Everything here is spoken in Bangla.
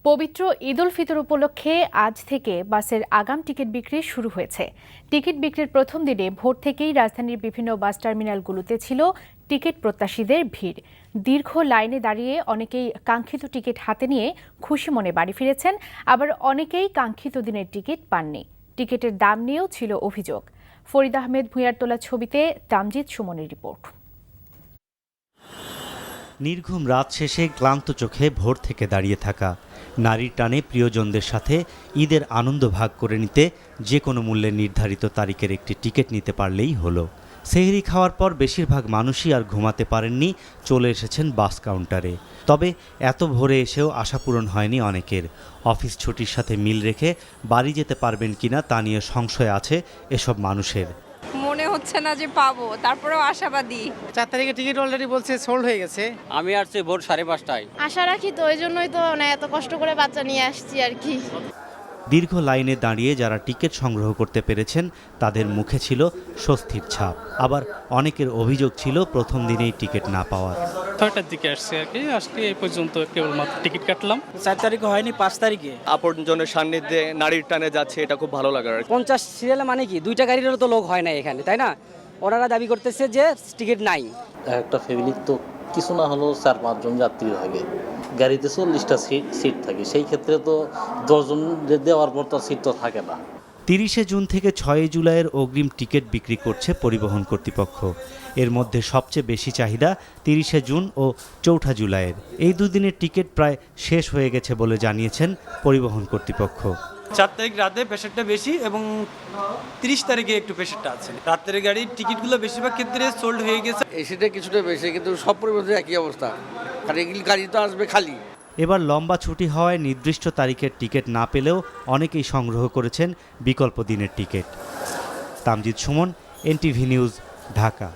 পবিত্র ঈদ উল ফিতর উপলক্ষে আজ থেকে বাসের আগাম টিকিট বিক্রি শুরু হয়েছে। টিকিট বিক্রির প্রথম দিনে ভোর থেকেই রাজধানীর বিভিন্ন বাস টার্মিনালগুলোতে ছিল টিকিট প্রত্যাশীদের ভিড়। দীর্ঘ লাইনে দাঁড়িয়ে অনেকেই কাঙ্ক্ষিত টিকিট হাতে নিয়ে খুশি মনে বাড়ি ফিরেছেন, আবার অনেকেই কাঙ্ক্ষিত দিনের টিকিট পাননি। টিকিটের দাম নিয়েও ছিল অভিযোগ। ফরিদ আহমেদ ভূঁইয়ার তোলা ছবিতে তামজিদ সুমনের রিপোর্ট। নির্ঘুম রাত শেষে ক্লান্ত চোখে ভোর থেকে দাঁড়িয়ে থাকা, নারীর টানে প্রিয়জনদের সাথে ঈদের আনন্দ ভাগ করে নিতে যে কোনো মূল্যে নির্ধারিত তারিখের একটি টিকিট নিতে পারলেই হলো। সেহরি খাওয়ার পর বেশিরভাগ মানুষই আর ঘুমাতে পারেননি, চলে এসেছেন বাস কাউন্টারে। তবে এত ভোরে এসেও আশা পূরণ হয়নি অনেকের। অফিস ছুটির সাথে মিল রেখে বাড়ি যেতে পারবেন কিনা তা নিয়ে সংশয় আছে এসব মানুষের। মনে হচ্ছে না যে পাবো, তারপরেও আশাবাদী। 4 তারিখে টিকিট অলরেডি বলছে সোল্ড হয়ে গেছে। আমি আসছি ভোর 5:30টায়। আশা রাখি তো, ওই জন্যই তো এত কষ্ট করে বাচ্চা নিয়ে আসছি আর কি। দীর্ঘ লাইনে দাঁড়িয়ে যারা টিকিট সংগ্রহ করতে পেরেছেন তাদের মুখে ছিল স্বস্তির ছাপ। আবার অনেকের অভিযোগ ছিল প্রথম দিনেই টিকিট না পাওয়ার। 6টার দিকে আসছি আর কি, আজকে এই পর্যন্ত কেবলমাত্র টিকিট কাটলাম। 4 তারিখে হয়নি, 5 তারিখে। আপনজনের সান্নিধ্যে নারীর টানে যাচ্ছে, এটা খুব ভালো লাগার। 50 সিরিয়ালে মানে কি 2টা গাড়িরও তো লোক হয় না এখানে, তাই না? ওনারা দাবি করতেছে যে টিকিট নাই। একটা ফ্যামিলির তো কিছু না হলেও 4-5 জন যাত্রী থাকে, গাড়িতে 40টা সিট থাকে, সেই ক্ষেত্রে তো 10 জন দেওয়ার পর তো সিট তো থাকে না। 30শে জুন থেকে 6 জুলাইয়ের অগ্রিম টিকিট বিক্রি করছে পরিবহন কর্তৃপক্ষ। এর মধ্যে সবচেয়ে বেশি চাহিদা 30শে জুন ও 4 জুলাইয়ের। এই দুদিনের টিকিট প্রায় শেষ হয়ে গেছে বলে জানিয়েছেন পরিবহন কর্তৃপক্ষ। 4 তারিখ রাতে প্রেশারটা বেশি এবং 30 তারিখে একটু প্রেশারটা আছে। রাতের গাড়ির টিকিটগুলো বেশিরভাগ ক্ষেত্রে সোল্ড হয়ে গেছে। এসিটা কিছুটা বেশি, কিন্তু সব পরিবহনের একই অবস্থা, কারণ এগুলি গাড়ি তো আসবে খালি। এবার লম্বা ছুটি হওয়ায় নির্দিষ্ট তারিখের টিকিট না পেলেও অনেকেই সংগ্রহ করেছেন বিকল্প দিনের ticket. Tamjid Suman, NTV news, Dhaka.